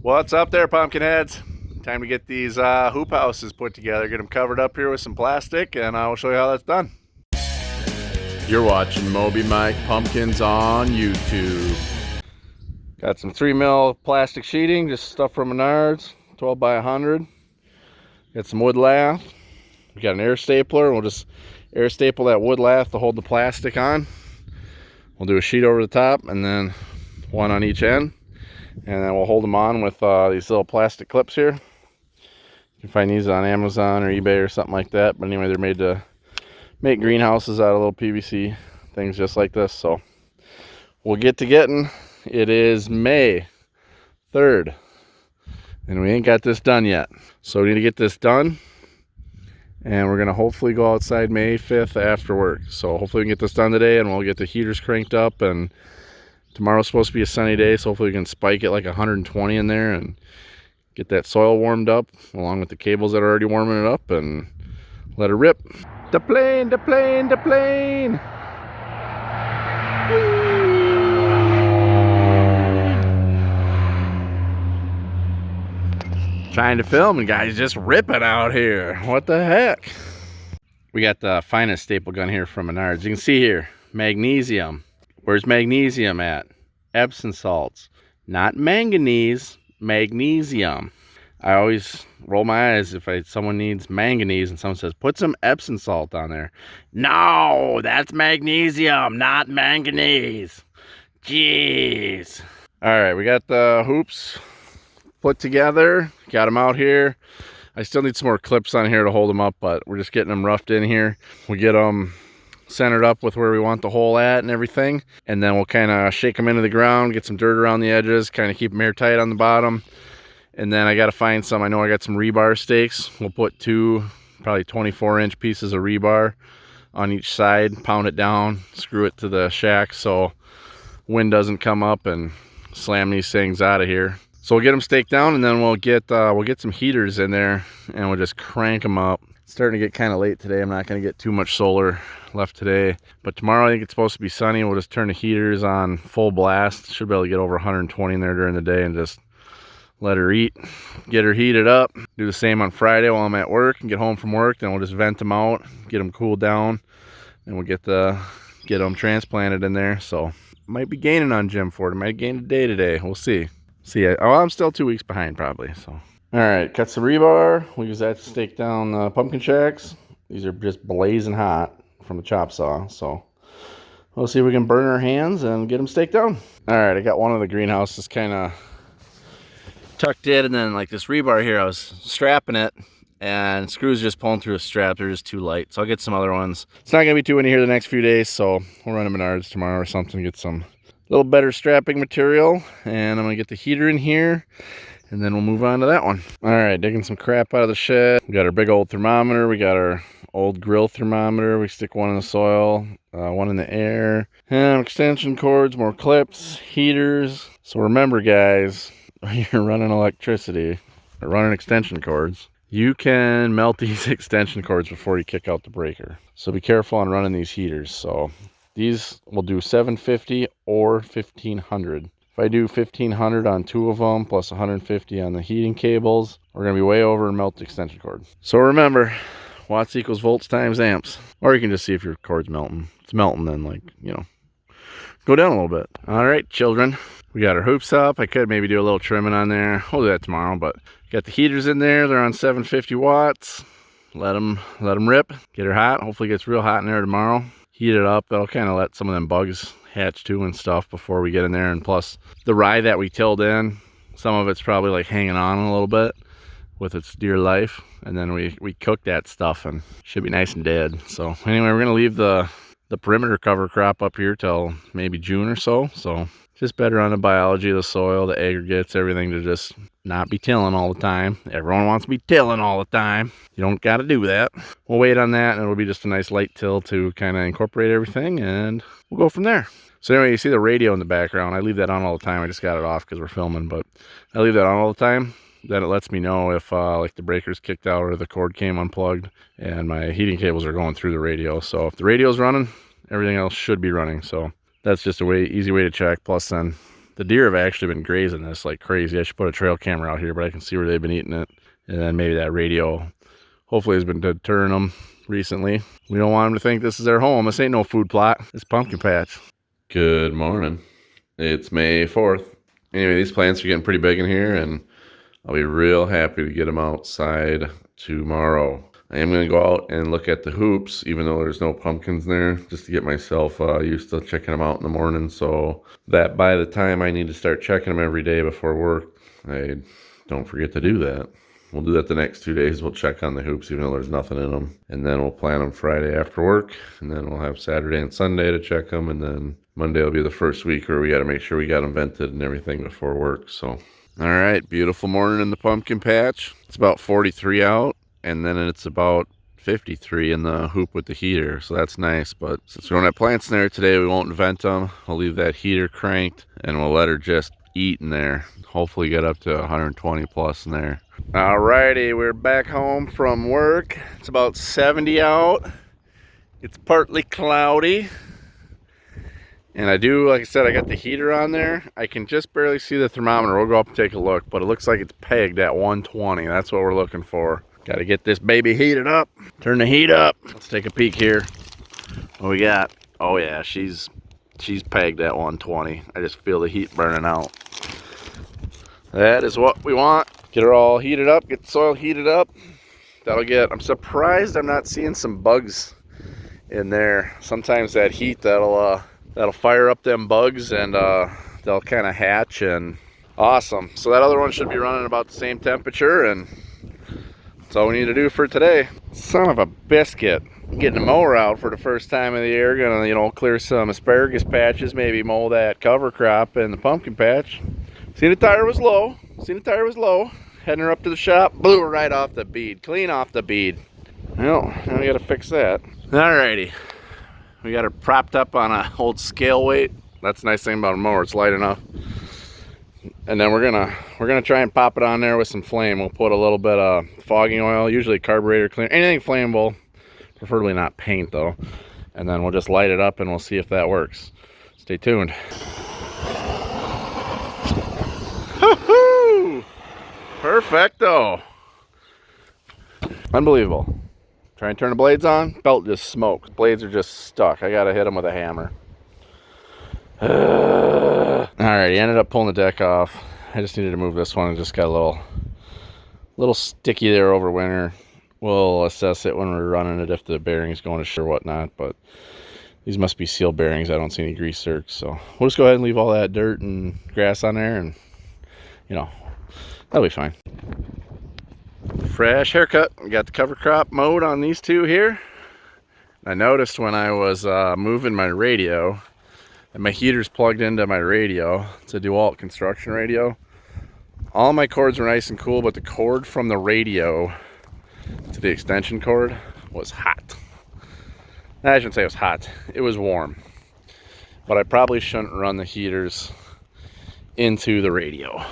What's up there, pumpkin heads? Time to get these hoop houses put together, get them covered up here with some plastic, and I will show you how that's done. You're watching Moby Mike Pumpkins on YouTube. Got some 3mm plastic sheeting, just stuff from Menards, 12 by 100. Got some wood lath. We got an air stapler. We'll just air staple that wood lath to hold the plastic on. We'll do a sheet over the top and then one on each end. And then we'll hold them on with these little plastic clips here. You can find these on Amazon or eBay or something like that. But anyway, they're made to make greenhouses out of little PVC things just like this. So we'll get to getting. It is May 3rd. And we ain't got this done yet. So we need to get this done. And we're going to hopefully go outside May 5th after work. So hopefully we can get this done today and we'll get the heaters cranked up. And tomorrow's supposed to be a sunny day, so hopefully we can spike it like 120 in there and get that soil warmed up along with the cables that are already warming it up and let it rip. The plane, the plane, the plane! Whee! Trying to film and guys just ripping out here. What the heck? We got the finest staple gun here from Menards. You can see here, magnesium. Where's magnesium at? Epsom salts. Not manganese, magnesium. I always roll my eyes if someone needs manganese and someone says, put some Epsom salt on there. No, that's magnesium, not manganese. Jeez. All right, we got the hoops put together. Got them out here. I still need some more clips on here to hold them up, but we're just getting them roughed in here. We get them centered up with where we want the hole at and everything, and then we'll kind of shake them into the ground, get some dirt around the edges, kind of keep them airtight on the bottom. And then I got to find some, I know I got some rebar stakes. We'll put two probably 24-inch pieces of rebar on each side, pound it down, screw it to the shack so wind doesn't come up and slam these things out of here. So we'll get them staked down, and then we'll get some heaters in there and we'll just crank them up. It's starting to get kind of late today. I'm not going to get too much solar left today, but tomorrow I think it's supposed to be sunny. We'll just turn the heaters on full blast. Should be able to get over 120 in there during the day and just let her eat, get her heated up. Do the same on Friday while I'm at work and get home from work. Then we'll just vent them out, get them cooled down, and we'll get them transplanted in there. So might be gaining on Jim Ford. I might gain a day today. We'll see. I'm still 2 weeks behind probably. So all right, cut some rebar. We'll use that to stake down pumpkin shacks. These are just blazing hot from the chop saw. So we'll see if we can burn our hands and get them staked down. All right, I got one of the greenhouses kind of tucked in, and then like this rebar here, I was strapping it and screws just pulling through a strap. They're just too light. So I'll get some other ones. It's not going to be too windy here the next few days, so we'll run to Menards tomorrow or something, get some little better strapping material. And I'm going to get the heater in here, and then we'll move on to that one. All right, digging some crap out of the shed. We got our big old thermometer. We got our old grill thermometer. We stick one in the soil, one in the air. And extension cords, more clips, heaters. So remember, guys, when you're running electricity or running extension cords, you can melt these extension cords before you kick out the breaker. So be careful on running these heaters. So these will do 750 or 1500. If I do 1500 on two of them plus 150 on the heating cables, we're going to be way over and melt the extension cord. So remember, watts equals volts times amps. Or you can just see if your cord's melting. If it's melting, then go down a little bit. All right, children. We got our hoops up. I could maybe do a little trimming on there. We'll do that tomorrow, but got the heaters in there. They're on 750 watts. Let them rip. Get her hot. Hopefully it gets real hot in there tomorrow. Heat it up. That'll kind of let some of them bugs hatch too and stuff before we get in there. And plus the rye that we tilled in, some of it's probably like hanging on a little bit with its dear life. And then we cook that stuff and should be nice and dead. So anyway, we're going to leave the perimeter cover crop up here till maybe June or so. So just better on the biology of the soil, the aggregates, everything, to just not be tilling all the time. Everyone wants to be tilling all the time. You don't got to do that. We'll wait on that, and it'll be just a nice light till to kind of incorporate everything, and we'll go from there. So anyway, you see the radio in the background. I leave that on all the time. I just got it off because we're filming, but I leave that on all the time. Then it lets me know if like the breaker's kicked out or the cord came unplugged and my heating cables are going through the radio. So if the radio's running, everything else should be running. So that's just a easy way to check. Plus then The deer have actually been grazing this like crazy. I should put a trail camera out here, but I can see where they've been eating it. And then maybe that radio hopefully has been deterring them recently. We don't want them to think this is their home. This ain't no food plot. It's pumpkin patch. Good morning. It's May 4th. Anyway, these plants are getting pretty big in here, and I'll be real happy to get them outside tomorrow. I am going to go out and look at the hoops, even though there's no pumpkins there, just to get myself used to checking them out in the morning, so that by the time I need to start checking them every day before work, I don't forget to do that. We'll do that the next 2 days. We'll check on the hoops, even though there's nothing in them. And then we'll plant them Friday after work, and then we'll have Saturday and Sunday to check them, and then Monday will be the first week where we got to make sure we got them vented and everything before work, so. All right, beautiful morning in the pumpkin patch. It's about 43 out, and then it's about 53 in the hoop with the heater, so that's nice. But since we don't have plants in there today, we won't vent them. We'll leave that heater cranked, and we'll let her just eat in there. Hopefully get up to 120 plus in there. All righty, we're back home from work. It's about 70 out. It's partly cloudy. And I do, like I said, I got the heater on there. I can just barely see the thermometer. We'll go up and take a look, but it looks like it's pegged at 120. That's what we're looking for. Got to get this baby heated up. Turn the heat up. Let's take a peek here. What we got? Oh yeah, she's pegged at 120. I just feel the heat burning out. That is what we want. Get her all heated up, get the soil heated up. I'm surprised I'm not seeing some bugs in there. Sometimes that heat, that'll fire up them bugs, and they'll kind of hatch. And awesome. So that other one should be running about the same temperature, and that's all we need to do for today. Son of a biscuit. Getting a mower out for the first time of the year. Gonna, clear some asparagus patches, maybe mow that cover crop in the pumpkin patch. Seen the tire was low. Heading her up to the shop, blew her right off the bead. Clean off the bead. Well, now we gotta fix that. Alrighty. We got her propped up on an old scale weight. That's the nice thing about a mower, it's light enough. And then we're gonna try and pop it on there with some flame. We'll put a little bit of fogging oil, usually carburetor cleaner, anything flammable, preferably not paint though. And then we'll just light it up and we'll see if that works. Stay tuned. Woohoo! Perfecto. Unbelievable. Try and turn the blades on, belt just smokes. Blades are just stuck. I gotta hit them with a hammer. Alright, he ended up pulling the deck off. I just needed to move this one. It just got a little sticky there over winter. We'll assess it when we're running it if the bearing's going to shit or whatnot, but these must be seal bearings. I don't see any grease zerks, so we'll just go ahead and leave all that dirt and grass on there, and that'll be fine. Fresh haircut. We got the cover crop mowed on these two here. I noticed when I was moving my radio, and my heater's plugged into my radio. It's a DeWalt construction radio. All my cords were nice and cool, but the cord from the radio to the extension cord was hot. I shouldn't say it was hot. It was warm. But I probably shouldn't run the heaters into the radio.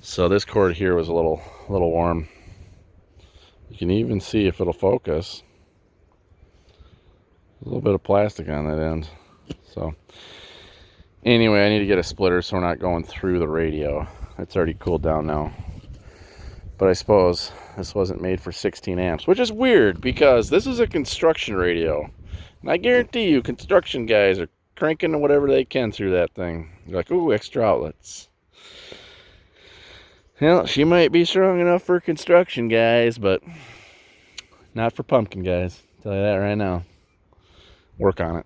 So this cord here was a little warm. You can even see if it'll focus. A little bit of plastic on that end. So anyway, I need to get a splitter so we're not going through the radio. It's already cooled down now. But I suppose this wasn't made for 16 amps, which is weird because this is a construction radio. And I guarantee you construction guys are cranking whatever they can through that thing. They're like, ooh, extra outlets. Well, she might be strong enough for construction guys, but not for pumpkin guys. I'll tell you that right now. Work on it.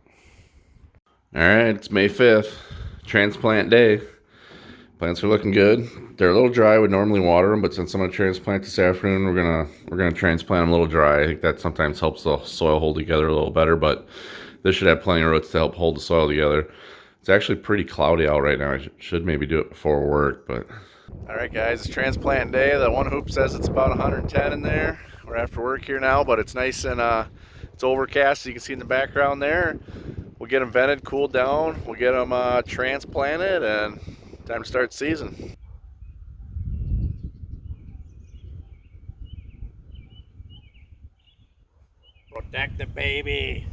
All right, it's May 5th, transplant day. Plants are looking good. They're a little dry. I would normally water them, but since I'm gonna transplant this afternoon, we're gonna transplant them a little dry. I think that sometimes helps the soil hold together a little better, but this should have plenty of roots to help hold the soil together. It's actually pretty cloudy out right now. I should maybe do it before work, but. All right, guys, it's transplant day. The one hoop says it's about 110 in there. We're after work here now, but it's nice and it's overcast, so you can see in the background there. We'll get them vented, cooled down. We'll get them transplanted, and time to start season. Protect the baby.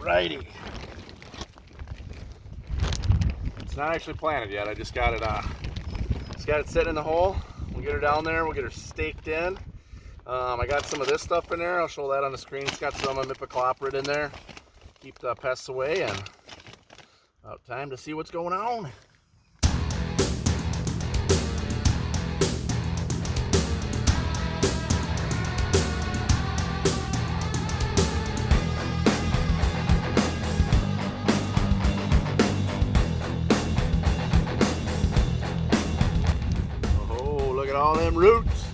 Alrighty. It's not actually planted yet. I just got it sitting in the hole. We'll get her down there. We'll get her staked in. I got some of this stuff in there. I'll show that on the screen. It's got some imidacloprid in there. Keep the pests away, and about time to see what's going on. Oh, look at all them roots.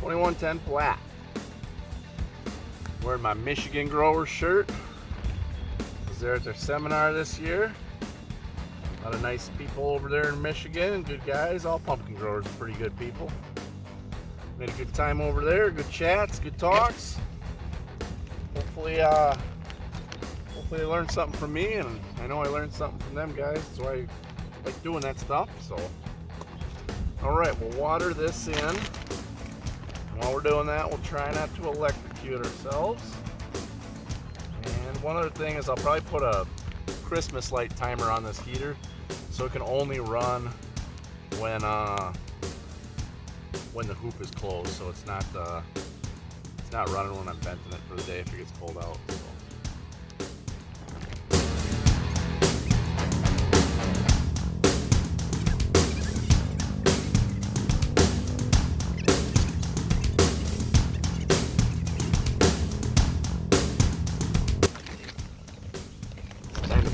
$21.10 flat. Wearing my Michigan grower shirt. Was there at their seminar this year. A lot of nice people over there in Michigan, good guys. All pumpkin growers are pretty good people. Made a good time over there, good chats, good talks. Hopefully they learned something from me, and I know I learned something from them guys. That's why I like doing that stuff. So, all right, we'll water this in. While we're doing that, we'll try not to electrocute ourselves. And one other thing is I'll probably put a Christmas light timer on this heater so it can only run when the hoop is closed. So it's not running when I'm venting it for the day if it gets cold out. So.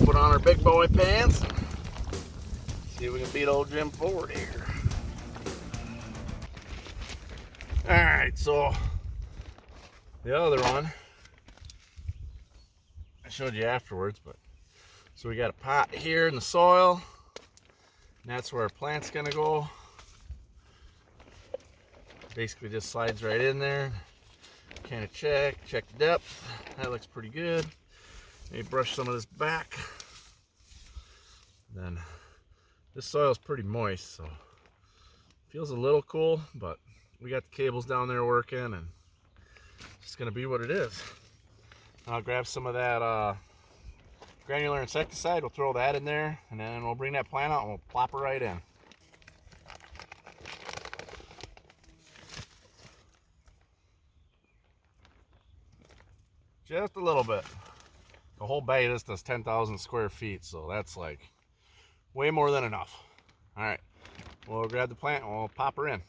Put on our big boy pants. See if we can beat old Jim Ford here. Alright, so the other one I showed you afterwards, but so we got a pot here in the soil, and that's where our plant's gonna go. Basically just slides right in there. Kind of check the depth. That looks pretty good. Maybe brush some of this back. Then this soil is pretty moist, so feels a little cool, but we got the cables down there working, and it's just gonna be what it is. I'll grab some of that granular insecticide. We'll throw that in there, and then we'll bring that plant out and we'll plop her right in. Just a little bit. The whole bay of this does 10,000 square feet, so that's like way more than enough. All right, we'll grab the plant and we'll pop her in.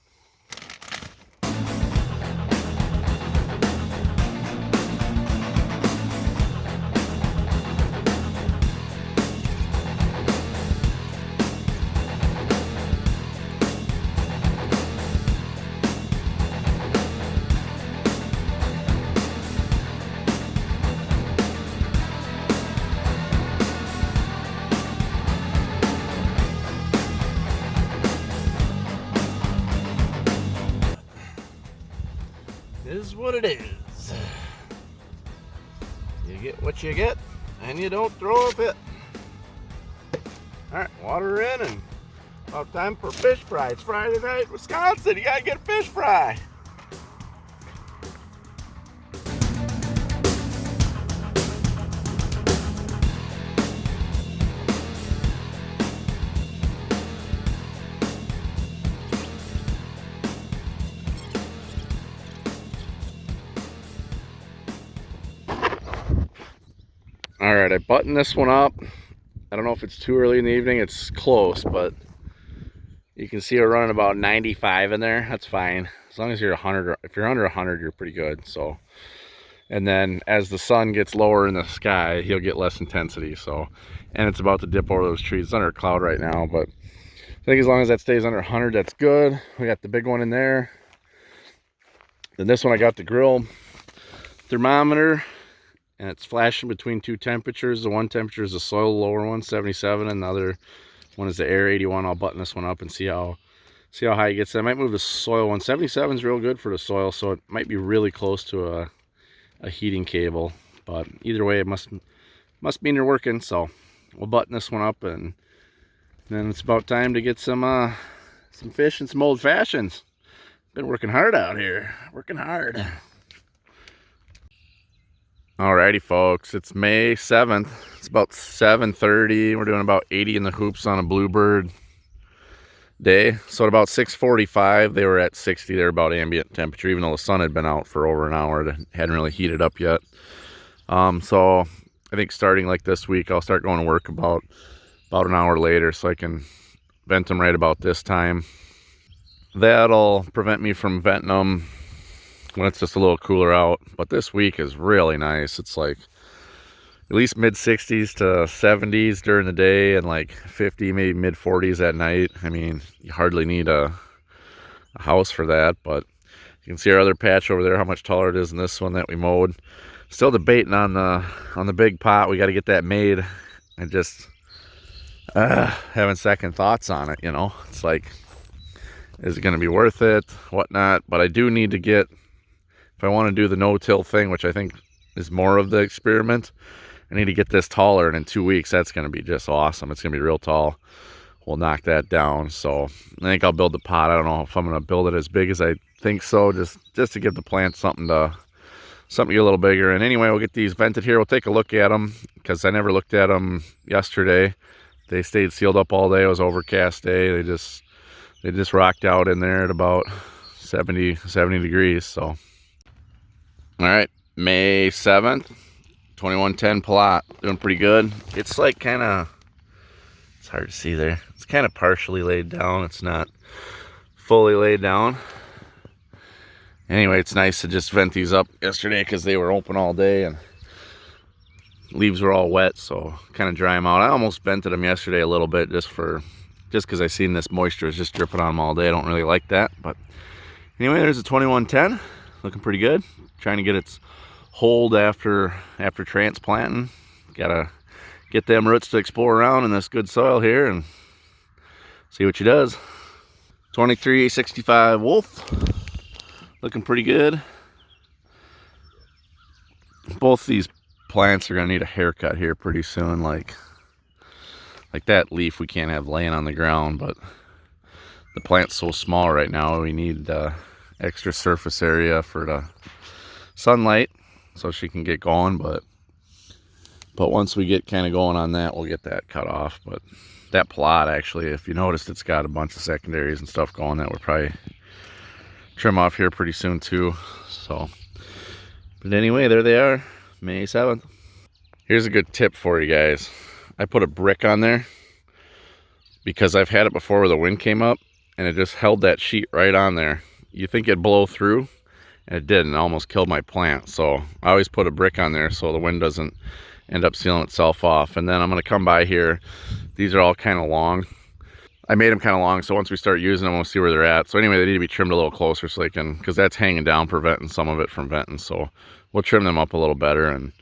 Is what it is. You get what you get, and you don't throw a fit. All right, water in, and about time for fish fry. It's Friday night, Wisconsin. You gotta get a fish fry. All right, I buttoned this one up. I don't know if it's too early in the evening. It's close, but you can see we're running about 95 in there. That's fine. As long as you're 100, if you're under 100, you're pretty good. So, and then as the sun gets lower in the sky, he'll get less intensity. So, and it's about to dip over those trees. It's under a cloud right now, but I think as long as that stays under 100, that's good. We got the big one in there. Then this one, I got the grill thermometer, and it's flashing between two temperatures. The one temperature is the soil lower one, 77, and the other one is the air, 81. I'll button this one up and see how See how high it gets. I might move the soil one. 77 is real good for the soil, so it might be really close to a heating cable. But either way, it must mean they're working. So we'll button this one up, and then it's about time to get some fish and some old fashions. Been working hard out here. Working hard. Alrighty, folks. It's May 7th. It's about 7:30. We're doing about 80 in the hoops on a bluebird day. So at about 6:45, they were at 60. They're about ambient temperature, even though the sun had been out for over an hour. It hadn't really heated up yet. So I think starting like this week, I'll start going to work about an hour later, so I can vent them right about this time. That'll prevent me from venting them when it's just a little cooler out. But this week is really nice. It's like at least mid 60s to 70s during the day, and like 50, maybe mid 40s at night. I mean, you hardly need a house for that. But you can see our other patch over there, how much taller it is than this one that we mowed. Still debating on the big pot. We got to get that made. And just having second thoughts on it, you know. It's like, is it going to be worth it, whatnot? But I do need to get, if I want to do the no-till thing, which I think is more of the experiment, I need to get this taller, and in 2 weeks that's going to be just awesome. It's going to be real tall. We'll knock that down. So I think I'll build the pot. I don't know if I'm going to build it as big as I think so, just to give the plant something to get a little bigger. And anyway, we'll get these vented here. We'll take a look at them, because I never looked at them yesterday. They stayed sealed up all day. It was an overcast day. They just rocked out in there at about 70 degrees. So all right, May 7th, 2110 plot, doing pretty good. It's like it's hard to see there. It's kind of partially laid down. It's not fully laid down. Anyway, it's nice to just vent these up yesterday because they were open all day and leaves were all wet, so kind of dry them out. I almost vented them yesterday a little bit just because I seen this moisture is just dripping on them all day. I don't really like that. But anyway, there's a 2110, looking pretty good. Trying to get its hold after transplanting. Gotta get them roots to explore around in this good soil here and see what she does. 2365 Wolf, looking pretty good. Both these plants are gonna need a haircut here pretty soon. Like that leaf we can't have laying on the ground, but the plant's so small right now, we need extra surface area for the sunlight so she can get going. But once we get kind of going on that, we'll get that cut off. But that plot, actually, if you noticed, it's got a bunch of secondaries and stuff going that we'll probably trim off here pretty soon too. So, but anyway, there they are, May 7th. Here's a good tip for you guys. I put a brick on there because I've had it before where the wind came up and it just held that sheet right on there. You think it'd blow through, and it didn't. It almost killed my plant. So I always put a brick on there so the wind doesn't end up sealing itself off. And then I'm going to come by here. These are all kind of long. I made them kind of long, so once we start using them, we'll see where they're at. So anyway, they need to be trimmed a little closer so they can, because that's hanging down, preventing some of it from venting. So we'll trim them up a little better and